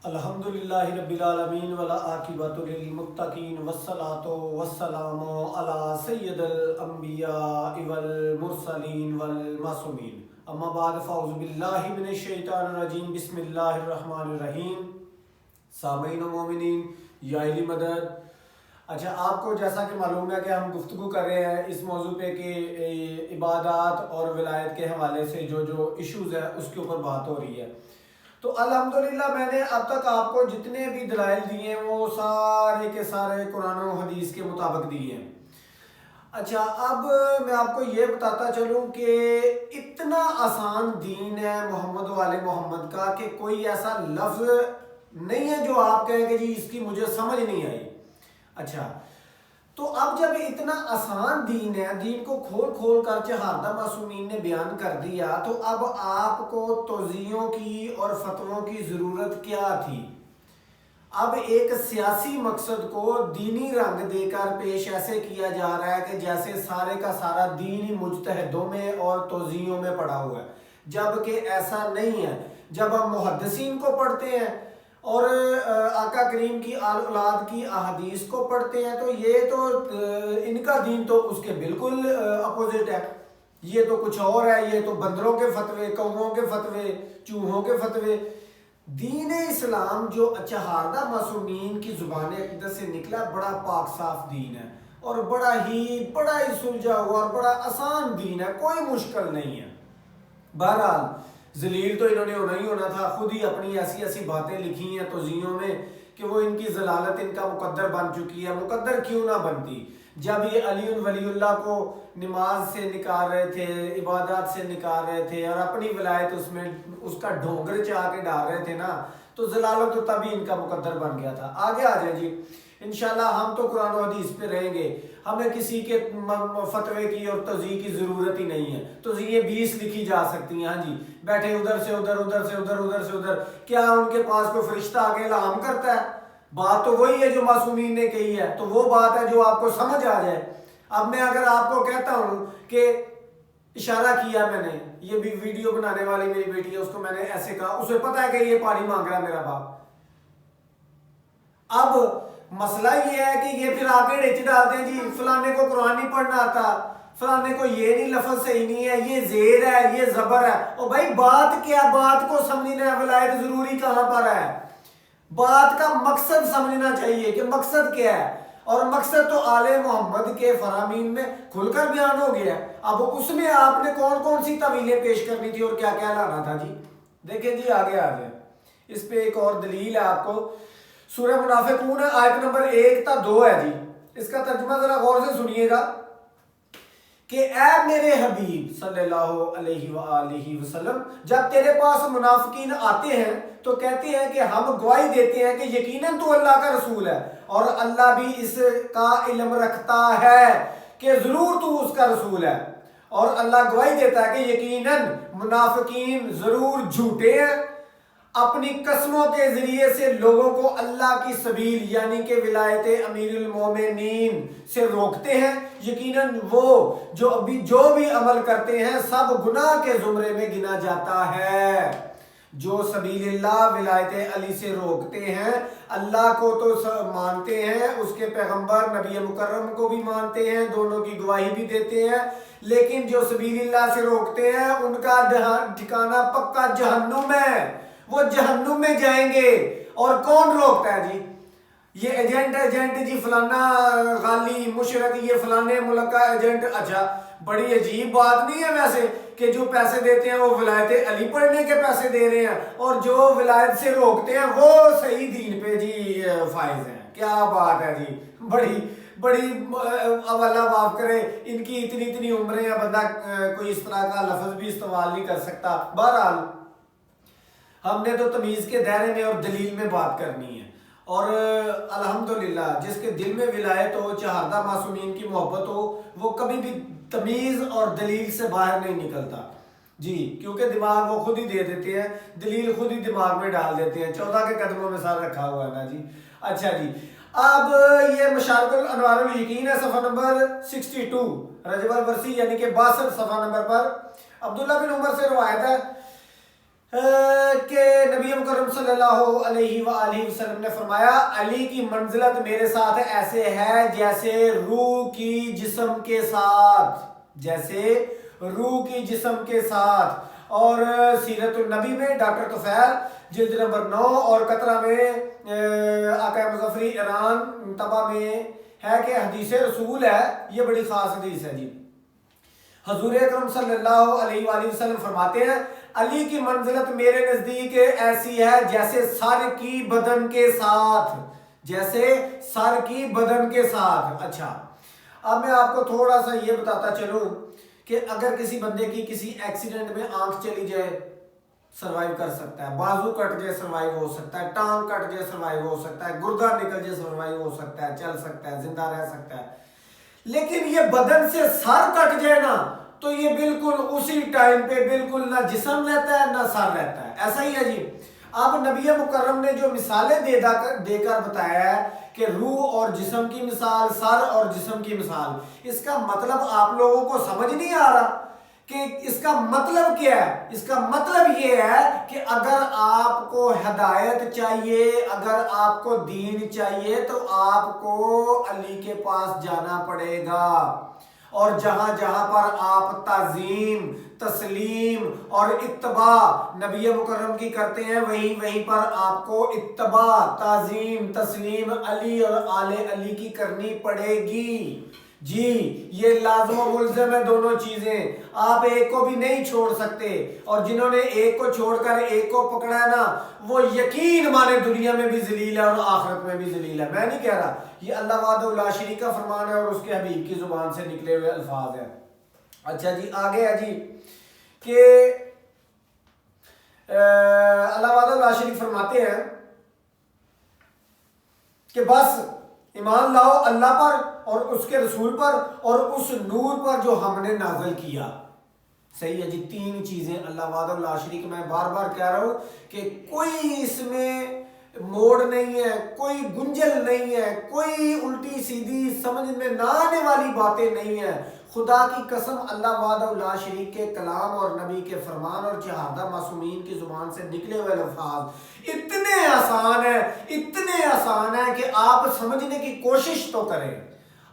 الحمدللہ رب العالمین والعاقبۃ للمتقین والصلاۃ والسلام علی سید الانبیاء والمرسلین والمعصومین اما بعد فاعوذ باللہ من الشیطان الرجیم بسم اللہ الرحمن الرحیم۔ سامعین و مومنین، یا علی مدد۔ اچھا، آپ کو جیسا کہ معلوم ہے کہ ہم گفتگو کر رہے ہیں اس موضوع پہ کہ عبادات اور ولایت کے حوالے سے جو ایشوز ہیں اس کے اوپر بات ہو رہی ہے۔ تو الحمدللہ میں نے اب تک آپ کو جتنے بھی دلائل دیے ہیں وہ سارے کے سارے قرآن و حدیث کے مطابق دیے ہیں۔ اچھا، اب میں آپ کو یہ بتاتا چلوں کہ اتنا آسان دین ہے محمد و آل محمد کا کہ کوئی ایسا لفظ نہیں ہے جو آپ کہیں کہ جی اس کی مجھے سمجھ نہیں آئی۔ اچھا، تو اب جب اتنا آسان دین ہے، دین کو کھول کھول کر چہاردہ معصومین نے بیان کر دیا، تو اب آپ کو توضیحوں کی اور فتووں کی ضرورت کیا تھی؟ اب ایک سیاسی مقصد کو دینی رنگ دے کر پیش ایسے کیا جا رہا ہے کہ جیسے سارے کا سارا دین ہی مجتہدوں میں اور توضیحوں میں پڑا ہوا ہے، جبکہ ایسا نہیں ہے۔ جب ہم محدثین کو پڑھتے ہیں اور آقا کریم کی آل اولاد کی احادیث کو پڑھتے ہیں تو یہ تو ان کا دین تو اس کے بالکل اپوزٹ ہے، یہ تو کچھ اور ہے، یہ تو بندروں کے فتوے، کووں کے فتوے، چوہوں کے فتوے۔ دین اسلام جو چہاردہ معصومین کی زبان اقدس سے نکلا بڑا پاک صاف دین ہے، اور بڑا ہی سلجھا ہوا اور بڑا آسان دین ہے، کوئی مشکل نہیں ہے۔ بہرحال ذلیل تو انہوں نے ہونا ہی ہونا تھا، خود ہی اپنی ایسی باتیں لکھی ہیں توضیحوں میں کہ وہ ان کی ضلالت ان کا مقدر بن چکی ہے۔ مقدر کیوں نہ بنتی؟ جب یہ علی ولی اللہ کو نماز سے نکال رہے تھے، عبادات سے نکال رہے تھے اور اپنی ولایت اس میں اس کا ڈھونگر چاہ کے ڈال رہے تھے نا، تو ضلالت تو تبھی ان کا مقدر بن گیا تھا۔ آگے آ جائیں جی، انشاءاللہ ہم تو قرآن و حدیث پہ رہیں گے، ہمیں کسی کے فتوے کی اور توضیح کی ضرورت ہی نہیں ہے۔ توضیحیں 20 لکھی جا سکتی ہیں، ہاں جی، بیٹھے ادھر سے ادھر، ادھر سے ادھر، ادھر سے ادھر۔ کیا ان کے پاس کوئی فرشتہ آگے الہام کرتا ہے؟ بات تو وہی ہے جو معصومین نے کہی ہے، تو وہ بات ہے جو آپ کو سمجھ آ جائے۔ اب میں اگر آپ کو کہتا ہوں کہ اشارہ کیا میں نے، یہ بھی ویڈیو بنانے والی میری بیٹی ہے، اس کو میں نے ایسے کہا، اسے پتا ہے کہ یہ پانی مانگ رہا ہے میرا باپ۔ اب مسئلہ یہ ہے کہ یہ پھر آگے ڈچ ڈالتے ہیں جی فلانے کو قرآن نہیں پڑھنا آتا، فلانے کو یہ نہیں، لفظ صحیح نہیں ہے، یہ زیر ہے، یہ زبر ہے۔ او بھائی بات کیا، بات کو سمجھنا ہے، ولایت ضروری کہاں پر ہے؟ بات کا مقصد سمجھنا چاہیے کہ مقصد کیا ہے، اور مقصد تو آل محمد کے فرامین میں کھل کر بیان ہو گیا ہے۔ اب اس میں آپ نے کون سی تعویلیں پیش کرنی تھی اور کیا کیا لانا تھا جی؟ دیکھیں جی، آگے آ جائیں، اس پہ ایک اور دلیل ہے آپ کو۔ سورہ منافقون آیت نمبر 1 تا 2 ہے جی، اس کا ترجمہ ذرا غور سے سنیے گا کہ اے میرے حبیب صلی اللہ علیہ وآلہ وسلم، جب تیرے پاس منافقین آتے ہیں تو کہتے ہیں کہ ہم گواہی دیتے ہیں کہ یقیناً تو اللہ کا رسول ہے، اور اللہ بھی اس کا علم رکھتا ہے کہ ضرور تو اس کا رسول ہے، اور اللہ گواہی دیتا ہے کہ یقیناً منافقین ضرور جھوٹے ہیں، اپنی قسموں کے ذریعے سے لوگوں کو اللہ کی سبیل یعنی کہ ولایت امیر المومنین سے روکتے ہیں۔ یقیناً وہ جو بھی عمل کرتے ہیں سب گناہ کے زمرے میں گنا جاتا ہے۔ جو سبیل اللہ ولایت علی سے روکتے ہیں، اللہ کو تو مانتے ہیں، اس کے پیغمبر نبی مکرم کو بھی مانتے ہیں، دونوں کی گواہی بھی دیتے ہیں، لیکن جو سبیل اللہ سے روکتے ہیں ان کا ٹھکانہ پکا جہنم ہے، وہ جہنم میں جائیں گے۔ اور کون روکتا ہے جی؟ یہ ایجنٹ جی، فلانا غالی مشرق، یہ فلانے ملک کا ایجنٹ۔ اچھا، بڑی عجیب بات نہیں ہے ویسے کہ جو پیسے دیتے ہیں وہ ولایت علی پڑھنے کے پیسے دے رہے ہیں، اور جو ولایت سے روکتے ہیں وہ صحیح دین پہ جی فائز ہیں؟ کیا بات ہے جی، بڑی اب اللہ معاف کرے، ان کی اتنی عمریں ہیں، بندہ کوئی اس طرح کا لفظ بھی استعمال نہیں کر سکتا۔ بہرحال ہم نے تو تمیز کے دائرے میں اور دلیل میں بات کرنی ہے، اور الحمدللہ جس کے دل میں ولایت ہو، چہاردہ معصومین کی محبت ہو، وہ کبھی بھی تمیز اور دلیل سے باہر نہیں نکلتا جی، کیونکہ دماغ وہ خود ہی دے دیتے ہیں، دلیل خود ہی دماغ میں ڈال دیتے ہیں، 14 کے قدموں میں سر رکھا ہوا ہے نا جی۔ اچھا جی، اب یہ مشارق الانوار الیقین ہے، صفحہ نمبر 62، رجب الورسی یعنی کہ 62 صفحہ نمبر پر۔ عبداللہ بن عمر سے روایت ہے کہ نبی مکرم صلی اللہ علیہ وآلہ وسلم نے فرمایا علی کی منزلت میرے ساتھ ایسے ہے جیسے روح کی جسم کے ساتھ، جیسے روح کی جسم کے ساتھ۔ اور سیرت النبی میں ڈاکٹر طفیل جلد نمبر 9 اور قطرہ میں آقا مظفری ایران طبع میں ہے کہ حدیث رسول ہے، یہ بڑی خاص حدیث ہے جی۔ حضور اکرم صلی اللہ علیہ وآلہ وسلم فرماتے ہیں علی کی منزلت میرے نزدیک ایسی ہے جیسے سر کی بدن کے ساتھ، جیسے سر کی بدن کے ساتھ۔ اچھا، اب میں آپ کو تھوڑا سا یہ بتاتا چلوں کہ اگر کسی بندے کی کسی ایکسیڈنٹ میں آنکھ چلی جائے سروائیو کر سکتا ہے، بازو کٹ جائے سروائیو ہو سکتا ہے، ٹانگ کٹ جائے سروائیو ہو سکتا ہے، گردہ نکل جائے سروائیو ہو سکتا ہے، چل سکتا ہے، زندہ رہ سکتا ہے۔ لیکن یہ بدن سے سر کٹ جائے نا تو یہ بالکل اسی ٹائم پہ بالکل نہ جسم رہتا ہے نہ سر رہتا ہے، ایسا ہی ہے جی۔ اب نبی مکرم نے جو مثالیں دے کر بتایا ہے کہ روح اور جسم کی مثال، سر اور جسم کی مثال، اس کا مطلب آپ لوگوں کو سمجھ نہیں آ رہا کہ اس کا مطلب کیا ہے؟ اس کا مطلب یہ ہے کہ اگر آپ کو ہدایت چاہیے، اگر آپ کو دین چاہیے تو آپ کو علی کے پاس جانا پڑے گا، اور جہاں جہاں پر آپ تعظیم، تسلیم اور اتباع نبی مکرم کی کرتے ہیں وہیں پر آپ کو اتباع، تعظیم، تسلیم علی اور آل علی کی کرنی پڑے گی جی۔ یہ لازم و ملزم ہے دونوں چیزیں، آپ ایک کو بھی نہیں چھوڑ سکتے، اور جنہوں نے ایک کو چھوڑ کر ایک کو پکڑا ہے نا وہ یقین مانے دنیا میں بھی ذلیل ہے اور آخرت میں بھی ذلیل ہے۔ میں نہیں کہہ رہا، یہ اللہ وحدہ لا شریک کا فرمان ہے اور اس کے حبیب کی زبان سے نکلے ہوئے الفاظ ہیں۔ اچھا جی، آگے ہے جی کہ اللہ وحدہ لا شریک فرماتے ہیں کہ بس ایمان لاؤ اللہ پر اور اس کے رسول پر اور اس نور پر جو ہم نے نازل کیا۔ صحیح ہے جی، تین چیزیں اللہ وحدہ لا شریک، میں بار بار کہہ رہا ہوں کہ کوئی اس میں موڑ نہیں ہے، کوئی گنجل نہیں ہے، کوئی الٹی سیدھی سمجھ میں نہ آنے والی باتیں نہیں ہیں۔ خدا کی قسم اللہ وحدہ لا شریک کے کلام اور نبی کے فرمان اور شہادہ معصومین کی زبان سے نکلے ہوئے الفاظ اتنے آسان ہیں کہ آپ سمجھنے کی کوشش تو کریں،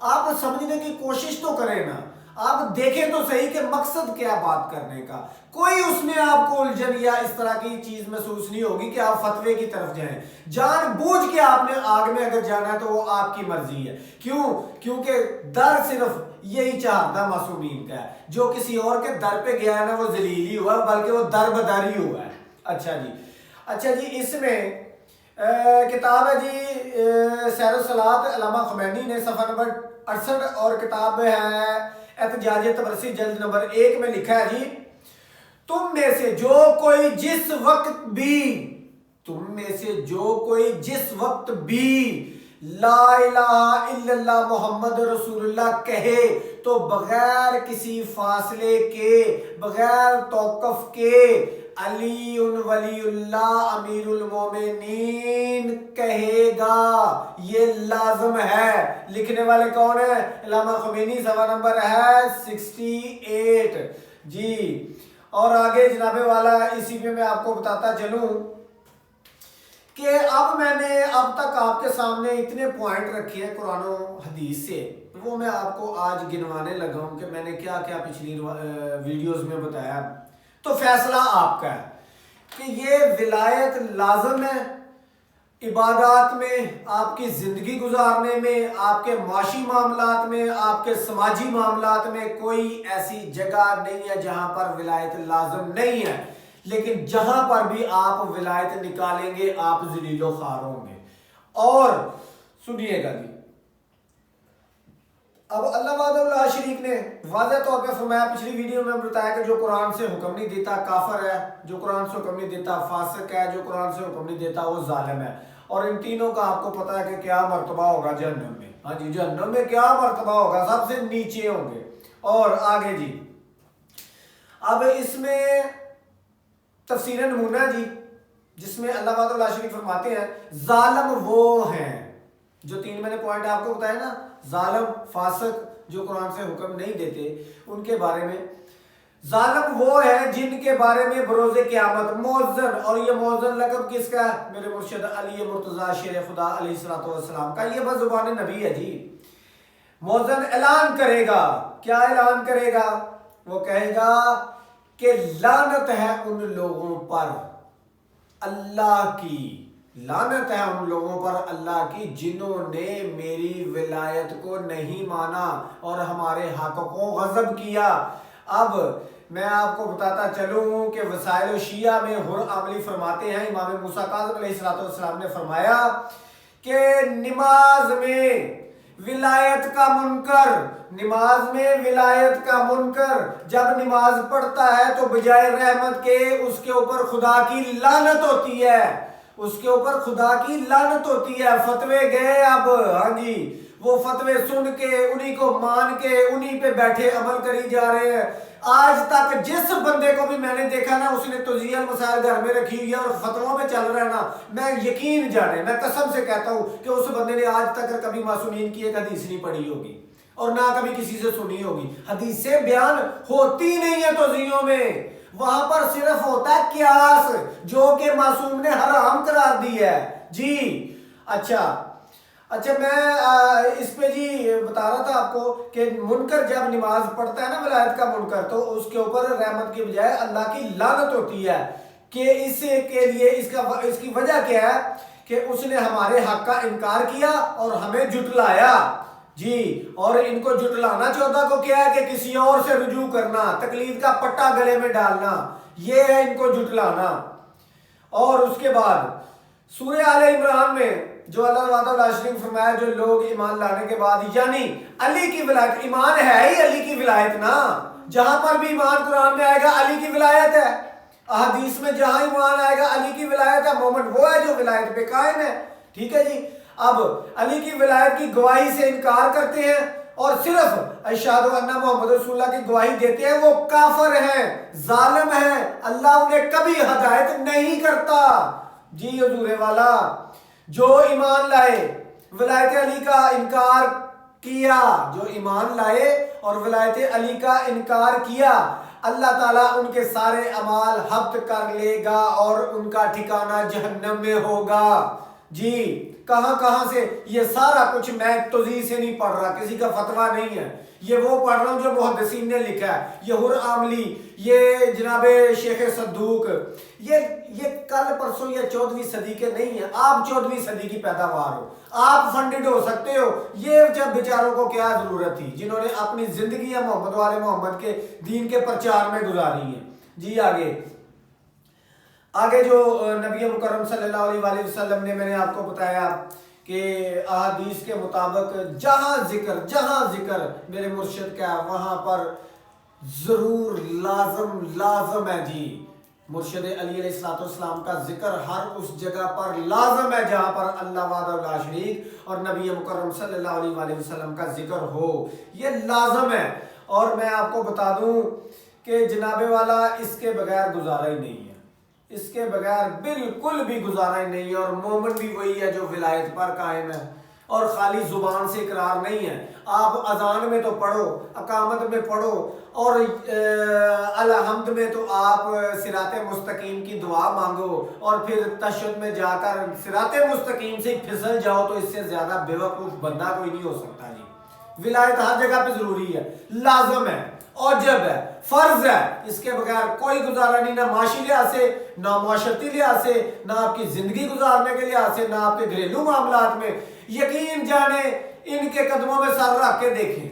آپ سمجھنے کی کوشش تو کریں نا، آپ دیکھیں تو صحیح کہ مقصد کیا بات کرنے کا۔ کوئی اس میں آپ کو الجھن یا اس طرح کی چیز محسوس نہیں ہوگی کہ آپ فتوے کی طرف جائیں۔ جان بوجھ کے آپ نے آگ میں اگر جانا ہے تو وہ آپ کی مرضی ہے۔ کیونکہ در صرف یہی چاہتا معصومین کا ہے، جو کسی اور کے در پہ گیا ہے نا وہ ذلیل ہی ہوا بلکہ وہ در بدر ہی ہوا ہے۔ اچھا جی، اس میں کتاب ہے جی سیر الصلاۃ علامہ خمینی نے صفحہ نمبر 68 اور کتاب ہے احتجاج تبرسی جلد نمبر 1 میں لکھا ہے جی تم میں سے جو کوئی جس وقت بھی لا الہ الا اللہ محمد رسول اللہ کہے تو بغیر کسی فاصلے کے، بغیر توقف کے علی ولی اللہ امیر المومنین کہے گا، یہ لازم ہے۔ لکھنے والے کون ہیں؟ علامہ خمینی، صفحہ نمبر ہے 68 جی۔ اور آگے جناب والا اسی پہ میں آپ کو بتاتا چلوں کہ اب میں نے اب تک آپ کے سامنے اتنے پوائنٹ رکھے ہیں قرآن و حدیث سے، وہ میں آپ کو آج گنوانے لگا ہوں کہ میں نے کیا کیا پچھلی ویڈیوز میں بتایا۔ تو فیصلہ آپ کا ہے کہ یہ ولایت لازم ہے عبادات میں، آپ کی زندگی گزارنے میں، آپ کے معاشی معاملات میں، آپ کے سماجی معاملات میں کوئی ایسی جگہ نہیں ہے جہاں پر ولایت لازم نہیں ہے، لیکن جہاں پر بھی آپ ولایت نکالیں گے آپ ذلیل و خوار ہوں گے۔ اور سنیے گا جی، اب اللہ وحدہ لا شریک نے واضح طور پہ فرمایا، پچھلی ویڈیو میں بتایا کہ جو قرآن سے حکم نہیں دیتا کافر ہے، جو قرآن سے حکم نہیں دیتا فاسق ہے، جو قرآن سے حکم نہیں دیتا وہ ظالم ہے۔ اور ان تینوں کا آپ کو پتا ہے کہ کیا مرتبہ ہوگا جہنم میں۔ ہاں جی، جہنم میں کیا مرتبہ ہوگا، سب سے نیچے ہوں گے۔ اور آگے جی، اب اس میں تفسیر نمونہ جی، جس میں اللہ وحدہ لا شریک فرماتے ہیں ظالم وہ ہیں جو تین میں نے پوائنٹ آپ کو بتایا نا، ظالم، فاسق، جو قرآن سے حکم نہیں دیتے، ان کے بارے میں ظالم وہ ہے جن کے بارے میں بروز قیامت موذن، اور یہ موذن لقب کس کا ہے؟ میرے مرشد علی مرتضیٰ شیر خدا علیہ السلام کا، یہ بس زبان نبی ہے جی۔ موذن اعلان کرے گا، کیا اعلان کرے گا؟ وہ کہے گا کہ لعنت ہے ان لوگوں پر اللہ کی، لعنت ہے ان لوگوں پر اللہ کی جنہوں نے میری ولایت کو نہیں مانا اور ہمارے حق کو غضب کیا۔ اب میں آپ کو بتاتا چلوں کہ وسائل و شیعہ میں حر عاملی فرماتے ہیں، امام موسیٰ کاظم علیہ السلام نے فرمایا کہ نماز میں ولایت کا منکر، نماز میں ولایت کا منکر جب نماز پڑھتا ہے تو بجائے رحمت کے اس کے اوپر خدا کی لعنت ہوتی ہے، اس کے اوپر خدا کی لعنت ہوتی ہے۔ فتوے گئے اب، ہاں جی، وہ فتوے سن کے انہی کو مان کے انہی پہ بیٹھے عمل کری جا رہے ہیں۔ آج تک جس بندے کو بھی میں نے دیکھا نا اس نے توضیح المسائل گھر میں رکھی ہوئی ہے اور فتووں میں چل رہا ہے نا، میں یقین جانے، میں قسم سے کہتا ہوں کہ اس بندے نے آج تک کبھی معصومین کی ایک حدیث نہیں پڑھی ہوگی اور نہ کبھی کسی سے سنی ہوگی۔ حدیثیں بیان ہوتی نہیں ہیں توضیحوں میں، وہاں پر صرف ہوتا ہے قیاس جو کہ معصوم نے حرام قرار دی ہے جی۔ اچھا میں اس پہ جی بتا رہا تھا آپ کو کہ منکر جب نماز پڑھتا ہے نا ولایت کا منکر، تو اس کے اوپر رحمت کی بجائے اللہ کی لعنت ہوتی ہے کہ اس کے لیے اس کی وجہ کیا ہے کہ اس نے ہمارے حق کا انکار کیا اور ہمیں جھٹلایا جی۔ اور ان کو جھٹلانا چودہ کو کیا ہے کہ کسی اور سے رجوع کرنا، تقلید کا پٹا گلے میں ڈالنا، یہ ہے ان کو جھٹلانا۔ اور اس کے بعد سورہ آل عمران میں جو اللہ وعدہ العشرین فرمایا، جو لوگ ایمان لانے کے بعد یعنی علی کی ولایت، ایمان ہے ہی علی کی ولایت نا، جہاں پر بھی ایمان قرآن میں آئے گا علی کی ولایت ہے، احادیث میں جہاں ایمان آئے گا علی کی ولایت ہے، مومن وہ ہے جو ولایت پہ قائم ہے، ٹھیک ہے جی۔ اب علی کی ولایت کی گواہی سے انکار کرتے ہیں اور صرف اشہد ان محمد رسول اللہ کی گواہی دیتے ہیں، وہ کافر ہیں، ظالم ہیں، اللہ انہیں کبھی ہدایت نہیں کرتا جی۔ حضور والا جو ایمان لائے ولایت علی کا انکار کیا، جو ایمان لائے اور ولایت علی کا انکار کیا، اللہ تعالیٰ ان کے سارے اعمال حبط کر لے گا اور ان کا ٹھکانہ جہنم میں ہوگا جی۔ کہاں سے یہ سارا کچھ میں توضیح سے نہیں پڑھ رہا، کسی کا فتویٰ نہیں ہے، یہ وہ پڑھ رہا ہوں جو محدثین نے لکھا ہے، یہ حر عاملی، یہ جناب شیخ صدوق، یہ کل پرسوں یا 14ویں صدی کے نہیں ہیں، آپ 14ویں صدی کی پیداوار ہو، آپ فنڈڈ ہو سکتے ہو، یہ جب بیچاروں کو کیا ضرورت تھی جنہوں نے اپنی زندگیاں محمد والے محمد کے دین کے پرچار میں گزاری ہیں جی۔ آگے جو نبی مکرم صلی اللہ علیہ وآلہ وسلم نے، میں نے آپ کو بتایا کہ احادیث کے مطابق جہاں ذکر میرے مرشد کا وہاں پر ضرور لازم ہے جی۔ مرشد علی علیہ السلام کا ذکر ہر اس جگہ پر لازم ہے جہاں پر اللہ وحدہ لا شریک اور نبی مکرم صلی اللہ علیہ وآلہ وسلم کا ذکر ہو، یہ لازم ہے۔ اور میں آپ کو بتا دوں کہ جناب والا اس کے بغیر گزارا ہی نہیں ہے، اس کے بغیر بالکل بھی گزارا ہی نہیں ہے۔ اور مومن بھی وہی ہے جو ولایت پر قائم ہے اور خالی زبان سے اقرار نہیں ہے۔ آپ اذان میں تو پڑھو، اقامت میں پڑھو، اور الحمد میں تو آپ صراط مستقیم کی دعا مانگو، اور پھر تشہد میں جا کر صراط مستقیم سے پھسل جاؤ، تو اس سے زیادہ بے وقوف بندہ کوئی نہیں ہو سکتا جی۔ ولایت ہر جگہ پہ ضروری ہے، لازم ہے، اوجب ہے، فرض ہے، اس کے بغیر کوئی گزارا نہیں، نہ معاشی لحاظ سے، نہ معاشرتی لحاظ سے، نہ آپ کی زندگی گزارنے کے لحاظ سے، نہ آپ کے گھریلو معاملات میں۔ یقین جانے ان کے قدموں میں سر رکھ کے دیکھیں،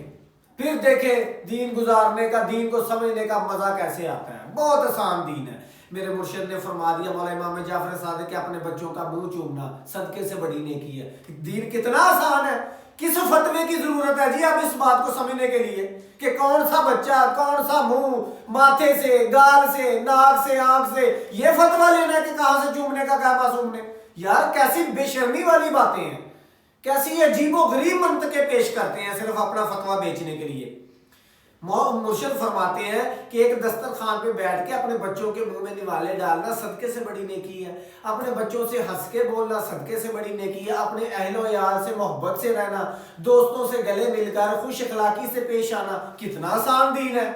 پھر دیکھیں دین گزارنے کا، دین کو سمجھنے کا مزہ کیسے آتا ہے۔ بہت آسان دین ہے۔ میرے مرشد نے فرما دیا، مولا امام جعفر صادق، کہ اپنے بچوں کا منہ چومنا صدقے سے بڑی نیکی ہے۔ دین کتنا آسان ہے، کس فتوے کی ضرورت ہے جی اب اس بات کو سمجھنے کے لیے کہ کون سا بچہ، کون سا منہ، ماتھے سے، گال سے، ناک سے، آنکھ سے یہ فتویٰ لینا ہے کہ کہاں سے چومنے کا، کہاں معصوم نے۔ یار کیسی بے شرمی والی باتیں ہیں، کیسی عجیب و غریب منطقیں پیش کرتے ہیں صرف اپنا فتویٰ بیچنے کے لیے۔ مرشد فرماتے ہیں کہ ایک دسترخوان پہ بیٹھ کے اپنے بچوں کے منہ میں نوالے ڈالنا صدقے سے بڑی نیکی ہے، اپنے بچوں سے ہنس کے بولنا صدقے سے بڑی نیکی ہے، اپنے اہل و عیال سے محبت سے رہنا، دوستوں سے گلے مل کر خوش اخلاقی سے پیش آنا، کتنا آسان دین ہے،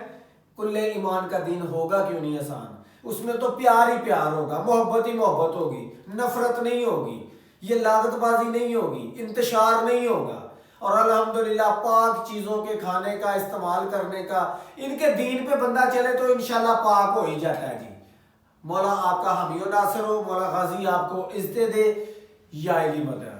کل ایمان کا دین ہوگا کیوں نہیں آسان؟ اس میں تو پیار ہی پیار ہوگا، محبت ہی محبت ہوگی، نفرت نہیں ہوگی، یہ لاگت بازی نہیں ہوگی، انتشار نہیں ہوگا، اور الحمدللہ پاک چیزوں کے کھانے کا استعمال کرنے کا، ان کے دین پہ بندہ چلے تو انشاءاللہ پاک ہو ہی جاتا ہے جی۔ مولا آپ کا حامی و ناصر ہو، مولا غازی آپ کو عزت دے، یا علی مدد۔